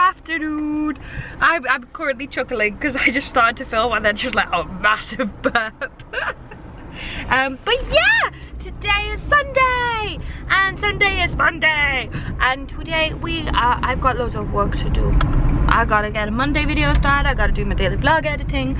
afternoon. I'm currently chuckling because I just started to film and then just let out a massive burp. But yeah, today is Sunday and Sunday is Monday, and today I've got loads of work to do. I gotta get a Monday video started, I gotta do my daily vlog editing,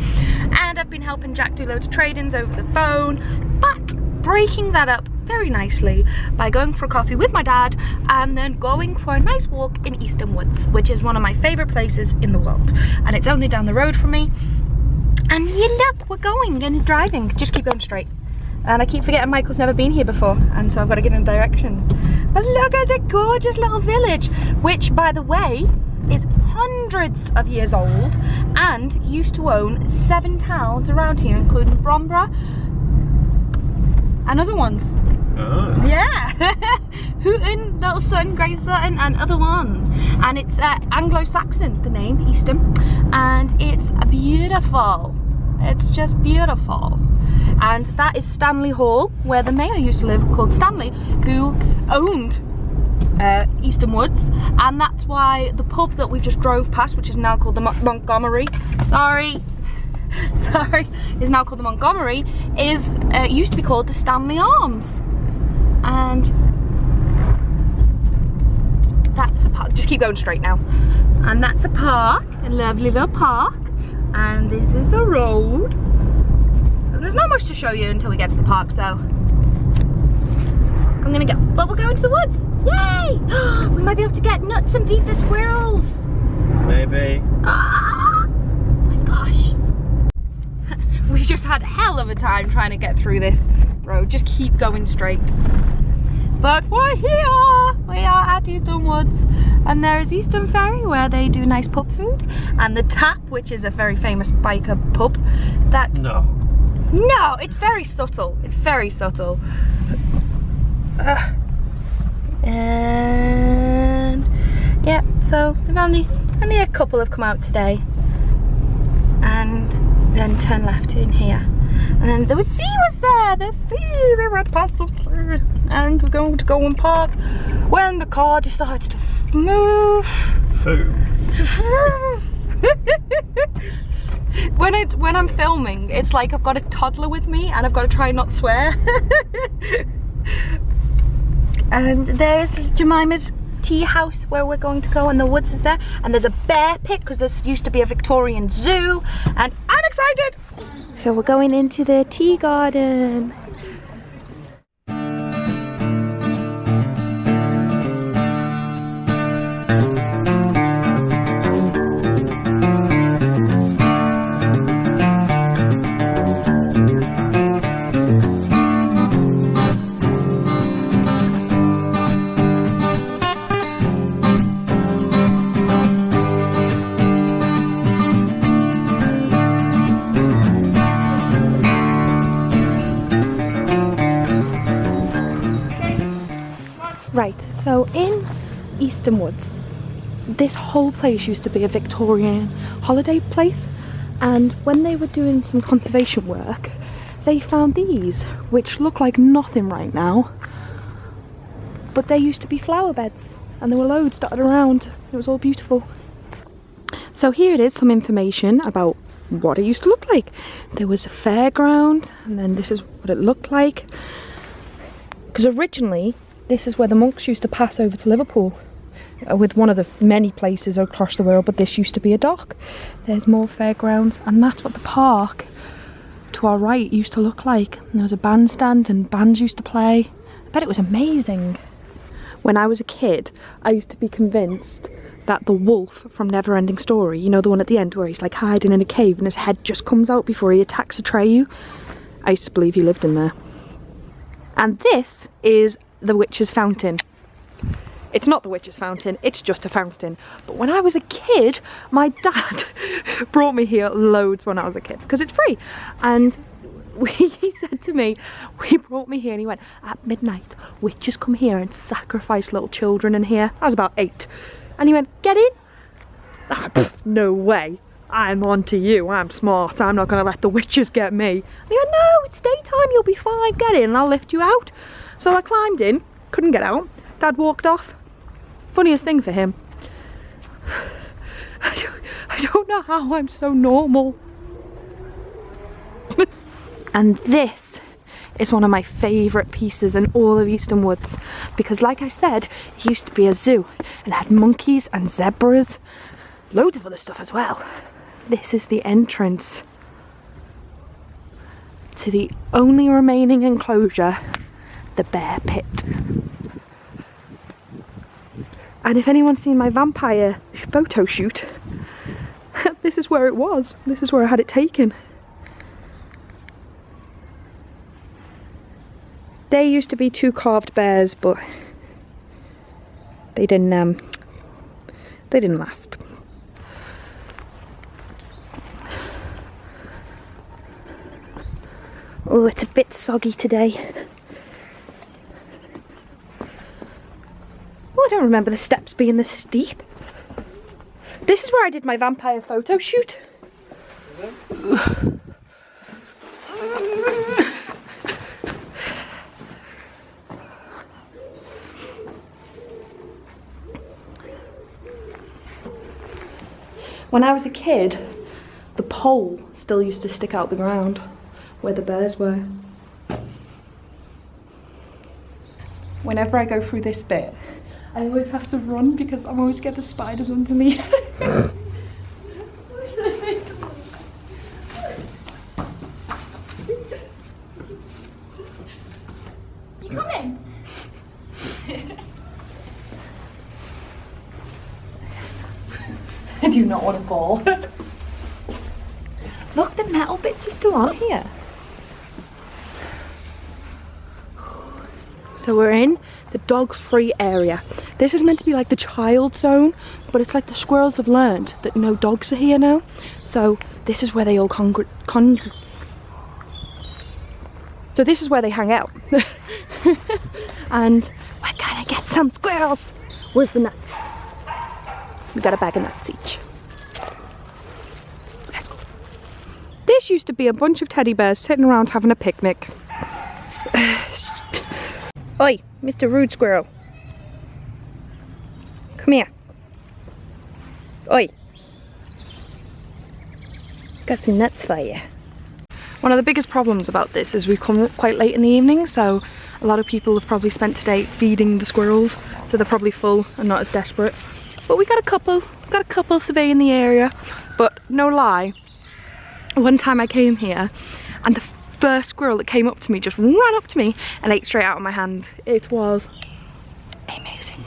and I've been helping Jack do loads of trade-ins over the phone, but breaking that up very nicely by going for a coffee with my dad and then going for a nice walk in Easton Woods, which is one of my favourite places in the world, and it's only down the road from me. And you look, we're going and driving, just keep going straight. And I keep forgetting Michael's never been here before, and so I've got to give him directions. But look at the gorgeous little village, which, by the way, is hundreds of years old and used to own 7 towns around here, including Bromborough and other ones. Oh. Yeah. Hooton, Little Sutton, Great Sutton, and other ones. And it's Anglo-Saxon, the name, Easton, and it's beautiful. It's just beautiful. And that is Stanley Hall, where the mayor used to live, called Stanley, who owned Easton Woods, and that's why the pub that we've just drove past, which is now called the Montgomery, is now called the Montgomery, used to be called the Stanley Arms. And that's a park, just keep going straight now. And that's a park, a lovely little park, and this is the road. And there's not much to show you until we get to the parks though. I'm gonna go, but we'll go into the woods. Yay! We might be able to get nuts and feed the squirrels. Maybe. Ah! Oh my gosh. We've just had a hell of a time trying to get through this road. Just keep going straight. But we're here. We are at Easton Woods. And there is Easton Ferry, where they do nice pub food. And the Tap, which is a very famous biker pub. No, it's very subtle. It's very subtle. And yeah, so only a couple have come out today, and then turn left in here, and then the sea was there. The sea, we went past the sea, and we're going to go and park when the car decided to move. When I'm filming, it's like I've got a toddler with me and I've got to try not swear. And there's Jemima's tea house where we're going to go, and the woods is there, and there's a bear pit because this used to be a Victorian zoo, and I'm excited. So we're going into the tea garden. Right, so in Easton Woods, this whole place used to be a Victorian holiday place, and when they were doing some conservation work, they found these, which look like nothing right now, but they used to be flower beds, and there were loads dotted around. It was all beautiful. So here it is, some information about what it used to look like. There was a fairground, and then this is what it looked like, because originally this is where the monks used to pass over to Liverpool, with one of the many places across the world, but this used to be a dock. There's more fairgrounds, and that's what the park to our right used to look like. And there was a bandstand and bands used to play. I bet it was amazing. When I was a kid, I used to be convinced that the wolf from Neverending Story, you know, the one at the end where he's like hiding in a cave and his head just comes out before he attacks Atreyu, I used to believe he lived in there. And this is the witch's fountain. It's not the witch's fountain, it's just a fountain. But when I was a kid, my dad brought me here loads when I was a kid, because it's free. And he said to me, he brought me here and he went, at midnight, witches come here and sacrifice little children in here. I was about 8. And he went, get in. No way. I'm on to you, I'm smart, I'm not going to let the witches get me. And he went, no, it's daytime, you'll be fine, get in and I'll lift you out. So I climbed in, couldn't get out, Dad walked off. Funniest thing for him. I don't know how I'm so normal. And this is one of my favourite pieces in all of Eastern Woods, because like I said, it used to be a zoo and had monkeys and zebras, loads of other stuff as well. This is the entrance to the only remaining enclosure, the bear pit. And if anyone's seen my vampire photo shoot, this is where it was. This is where I had it taken. There used to be 2 carved bears, but they didn't last. Oh, it's a bit soggy today. Oh, I don't remember the steps being this steep. This is where I did my vampire photo shoot. When I was a kid, the pole still used to stick out the ground where the bears were. Whenever I go through this bit, I always have to run because I'm always scared the spiders underneath. You coming? I do not want to fall. Look, the metal bits are still on here. So we're in the dog-free area. This is meant to be like the child zone, but it's like the squirrels have learned that no dogs are here now. So this is where they all So this is where they hang out. And we're gonna get some squirrels. Where's the nuts? We got a bag of nuts each. Let's go. This used to be a bunch of teddy bears sitting around having a picnic. Oi, Mr. Rude Squirrel. Come here. Oi. Got some nuts for you. One of the biggest problems about this is we've come quite late in the evening, so a lot of people have probably spent today feeding the squirrels, so they're probably full and not as desperate. But we got a couple surveying the area. But no lie, one time I came here and the first squirrel that came up to me just ran up to me and ate straight out of my hand. It was amazing.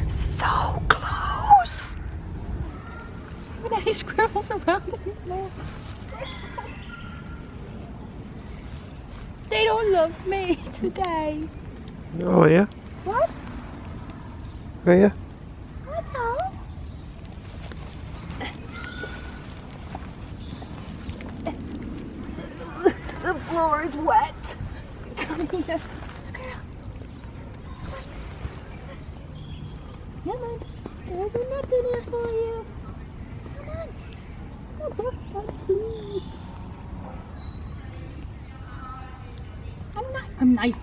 So close! Are there any squirrels around anymore? They don't love me today. Oh yeah? What? Oh yeah? Hello? The floor is wet. Come here. Squirrel. Come on. There's a nut in here for you. Come on. Please. I'm nice.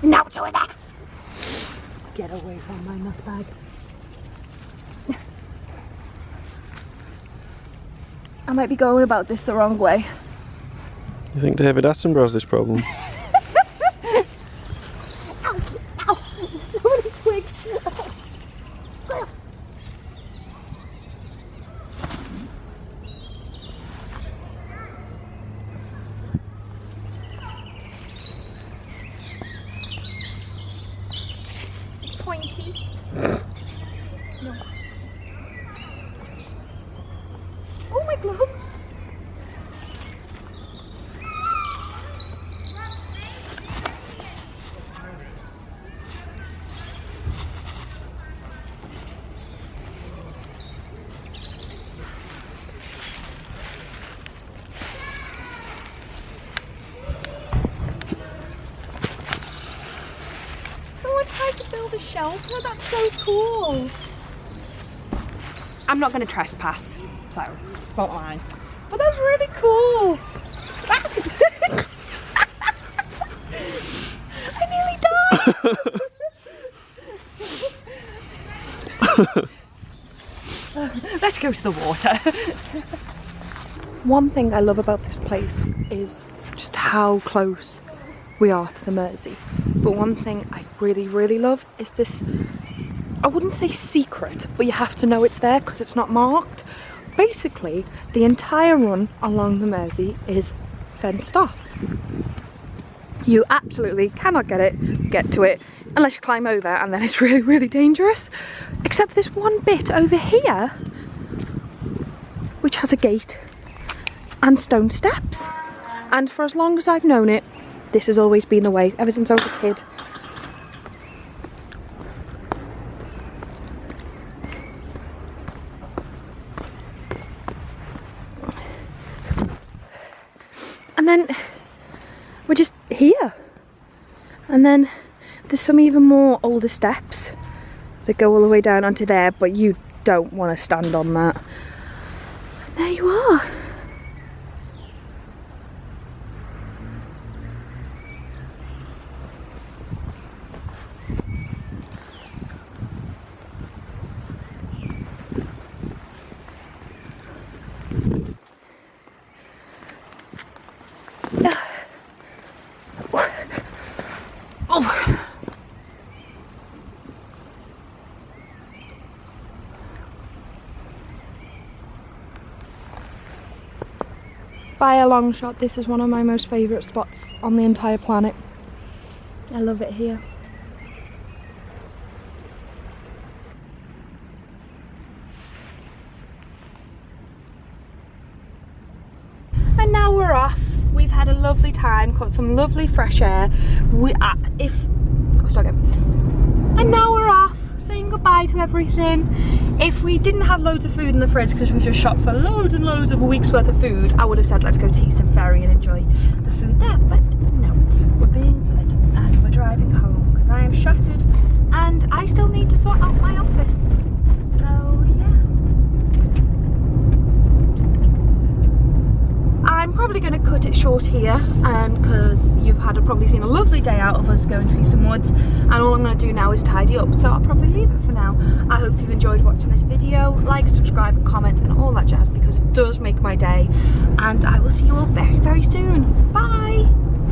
Now do that. Get away from my nut bag. I might be going about this the wrong way. You think David Attenborough's this problem? Ow! Ow! So many twigs. It's pointy. No. Oh, my gloves. shelter. That's so cool. I'm not going to trespass, so it's not mine. But that's really cool. I nearly died. Let's go to the water. One thing I love about this place is just how close we are to the Mersey. But one thing I really, really love is this, I wouldn't say secret, but you have to know it's there because it's not marked. Basically, the entire run along the Mersey is fenced off. You absolutely cannot get to it unless you climb over, and then it's really, really dangerous. Except for this one bit over here, which has a gate and stone steps. And for as long as I've known it, this has always been the way, ever since I was a kid. And then we're just here. And then there's some even more older steps that go all the way down onto there, but you don't want to stand on that. And there you are. Oh. By a long shot, this is one of my most favourite spots on the entire planet. I love it here. And now we're off. We've had a lovely time, caught some lovely fresh air. And now we're off, saying goodbye to everything. If we didn't have loads of food in the fridge because we just shopped for loads and loads of a week's worth of food, I would have said let's go to Eastern Ferry and enjoy the food there. But no, we're being good and we're driving home because I am shattered and I still need to sort out my office. So yeah. I'm probably going to cut it short here, and because you've probably seen a lovely day out of us going to Eastern Woods, and all I'm going to do now is tidy up, so I'll probably leave it for now. I hope you've enjoyed watching this video. Like, subscribe and comment and all that jazz because it does make my day, and I will see you all very, very soon. Bye!